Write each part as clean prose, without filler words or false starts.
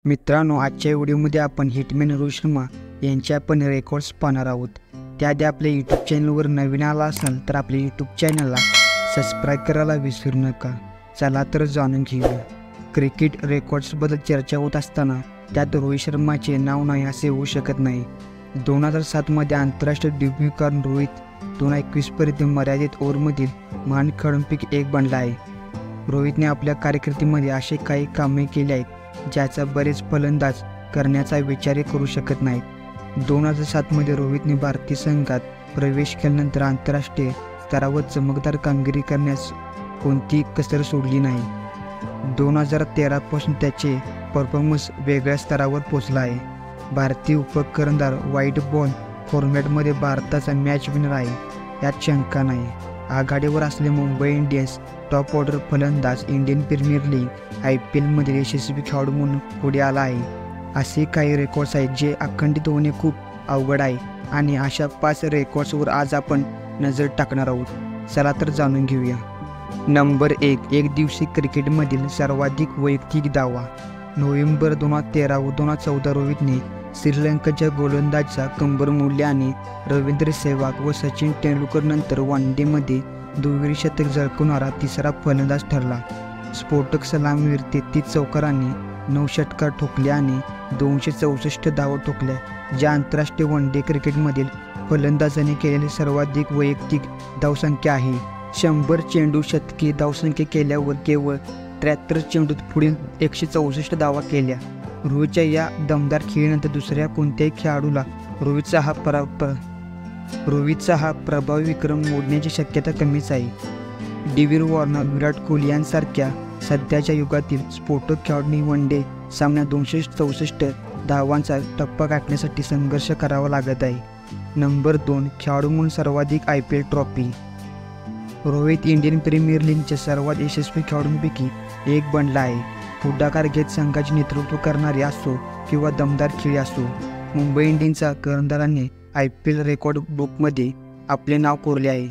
मित्रांनो, आजच्या व्हिडिओमध्ये आपण हिटमॅन रोहित शर्मा यांचे आपण रेकॉर्ड्स पाहणार आहोत. त्याआधी आपल्या यूट्यूब चॅनलवर नवीन आला असाल तर आपल्या यूट्यूब चॅनलला सबस्क्राईब करायला विसरू नका. चला तर जाणून घेऊया. क्रिकेट रेकॉर्ड्सबद्दल चर्चा होत असताना त्यात रोहित शर्माचे नाव नाही असे होऊ शकत नाही. 2007मध्ये आंतरराष्ट्रीय डेब्यू करून रोहित 2021पर्यंत मर्यादित ओव्हरमधील महान खेळाडूंपैकी एक बनला आहे. रोहितने आपल्या कारकिर्दीमध्ये असे काही कामे केली आहेत ज्याचा बरेच फलंदाज करण्याचा विचारही करू शकत नाहीत. 2007मध्ये रोहितने भारतीय संघात प्रवेश केल्यानंतर आंतरराष्ट्रीय स्तरावर चमकदार कामगिरी करण्यास कोणतीही कसर सोडली नाही. 2013पासून त्याचे परफॉर्मन्स वेगळ्या स्तरावर पोहोचला आहे. भारतीय उपकरंदाज व्हाईट बॉल फॉर्मॅटमध्ये भारताचा मॅच विनर आहे, यात शंका नाही. आघाडीवर असलेले मुंबई इंडियन्स टॉप ऑर्डर फलंदाज इंडियन प्रीमियर लीग IPLमध्ये यशस्वी खेळाडू म्हणून पुढे आला आहे. असे काही रेकॉर्ड्स आहेत जे अखंडित होणे खूप अवघड आहे आणि अशा 5 रेकॉर्ड्सवर आज आपण नजर टाकणार आहोत. चला तर जाणून घेऊया. नंबर 1. एक दिवसीय क्रिकेटमधील सर्वाधिक वैयक्तिक धावा. नोव्हेंबर 2013 व 2014 रोहितने श्रीलंकेच्या गोलंदाजाचा कंबर मोडले आणि रवींद्र सेहवाग व सचिन तेंडुलकर नंतर वनडेमध्ये दुहेरी शतक झळकवणारा तिसरा फलंदाज ठरला. स्फोटक सलामीवीर 33 चौकारांनी 9 षटकार ठोकले आणि 264 धावा ठोकल्या, ज्या आंतरराष्ट्रीय वनडे क्रिकेटमधील फलंदाजाने केलेली सर्वाधिक वैयक्तिक धावसंख्या आहे. 100 चेंडू शतकी धावसंख्या केल्यावर केवळ 73 चेंडूत पुढील 164 धावा केल्या. रोहितच्या या दमदार खेळीनंतर दुसऱ्या कोणत्याही खेळाडूला रोहितचा हा प्रभावी विक्रम मोडण्याची शक्यता कमीच आहे. डेव्हिड वॉर्नर, विराट कोहली यांसारख्या सध्याच्या युगातील स्फोटक खेळाडूंनी वनडे सामन्यात 264 धावांचा टप्पा गाठण्यासाठी संघर्ष करावा लागत आहे. नंबर 2. खेळाडू म्हणून सर्वाधिक IPL trophy. Rohit Indian premier लीगच्या सर्वात यशस्वी खेळाडूंपैकी एक बनला आहे. पुढाकार घेत संघाचे नेतृत्व करणारे असो किंवा दमदार खेळी असो, मुंबई इंडियन्सच्या कर्णधाराने IPL रेकॉर्ड बुकमध्ये आपले नाव कोरले आहे.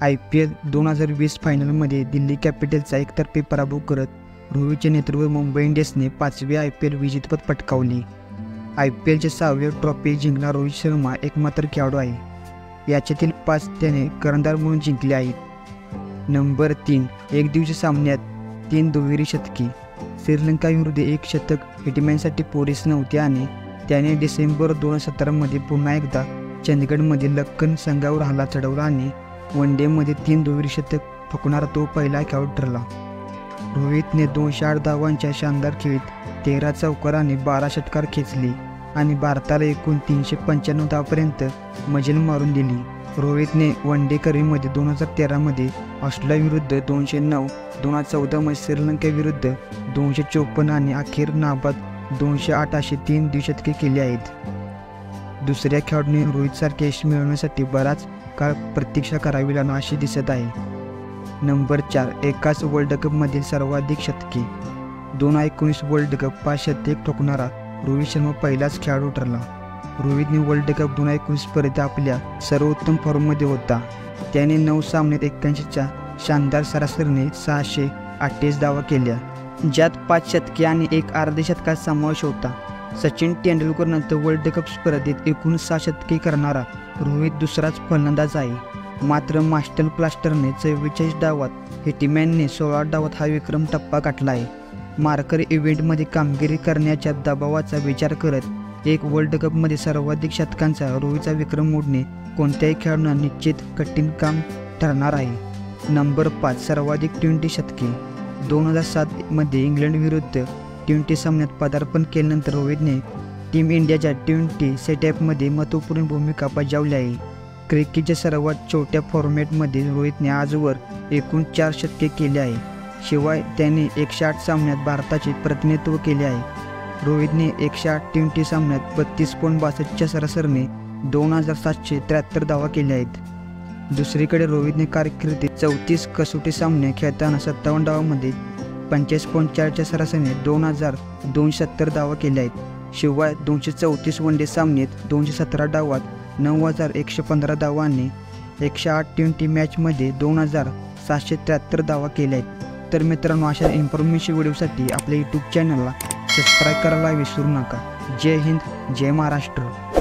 IPL 2020 फायनलमध्ये दिल्ली कॅपिटल्सचा एकतर्फी पराभव करत रोहितचे नेतृत्व मुंबई इंडियन्सने 5वे IPL विजेतेपद पटकावले. IPLचे 6वे ट्रॉफी जिंकणारा रोहित शर्मा एकमात्र खेळाडू आहे. याच्यातील 5 त्याने कर्णधार म्हणून जिंकले आहेत. नंबर 3. एक दिवसीय सामन्यात 3 दुहेरी शतके. श्रीलंकाविरुद्ध 1 शतक हिटमॅनसाठी पुरेसे नव्हते आणि त्याने डिसेंबर 2017मध्ये पुन्हा एकदा चंदीगडमधील लक्कन संघावर हल्ला चढवला आणि वनडेमध्ये 3 दुहेरी शतक ठोकणारा तो पहिला खेळाडू ठरला. रोहितने 208 धावांच्या शानदार खेळीत 13 चौकारांनी 12 षटकार खेचले आणि भारताला एकूण 395 धावांपर्यंत मजल मारून दिली. रोहितने वनडे करिअरमध्ये 2013मध्ये ऑस्ट्रेलियाविरुद्ध 209, 2014मध्ये श्रीलंकेविरुद्ध 254 आणि अखेर नाबाद 208 अशी 3 द्विशतके केली आहेत. दुसऱ्या खेळाडूने रोहितसारखे यश मिळवण्यासाठी बराच काळ प्रतीक्षा करावी लागणार असे दिसत आहे. नंबर 4. एकाच वर्ल्ड कपमधील सर्वाधिक शतके. 2019 वर्ल्ड कप 5 शतके ठोकणारा रोहित शर्मा पहिलाच खेळाडू ठरला. रोहितने वर्ल्ड कप 2021पर्यंत आपल्या सर्वोत्तम फॉर्ममध्ये होता. त्याने 9 सामन्यात 81च्या शानदार सरासरीने 628 धावा केल्या, ज्यात 5 शतके आणि 1 अर्धशतकाचा समावेश होता. सचिन तेंडुलकर नंतर वर्ल्ड कप स्पर्धेत एकूण 6 शतके करणारा रोहित दुसराच फलंदाज आहे. मात्र मास्टर ब्लास्टरने 44 डावात, हिटमॅनने 16 डावात हा विक्रम टप्पा गाठला आहे. मार्कर इव्हेंटमध्ये कामगिरी करण्याच्या दबावाचा विचार करत एक वर्ल्ड कपमध्ये सर्वाधिक शतकांचा रोहितचा विक्रम मोडणे कोणत्याही खेळाडूंना निश्चित कठीण काम ठरणार आहे. नंबर 5. सर्वाधिक T20 शतके. 2007मध्ये इंग्लंडविरुद्ध T20 सामन्यात पदार्पण केल्यानंतर रोहितने टीम इंडियाच्या T20 सेटअपमध्ये महत्त्वपूर्ण भूमिका बजावली आहे. क्रिकेटच्या सर्वात छोट्या फॉर्मॅटमध्ये रोहितने आजवर एकूण 4 शतके केले आहे. शिवाय त्याने 108 सामन्यात भारताचे प्रतिनिधित्व केले आहे. रोहितने 108 T20 सामन्यात 32.62च्या सरासरीने 2773 धावा केल्या आहेत. दुसरीकडे रोहितने कारकिर्दीत 34 कसोटी सामने खेळताना 57 डावांमध्ये 45.4च्या सरासरीने 2270 धावा केल्या आहेत. शिवाय 234 वनडे सामन्यात 217 डावात 9115 धावा आणि 108 T20 मॅचमध्ये 2773 धावा केल्या आहेत. तर मित्रांनो, अशा इन्फॉर्मेशन व्हिडिओसाठी आपल्या यूट्यूब चॅनलला सबस्क्राईब करायला विसरू नका. जय हिंद, जय महाराष्ट्र.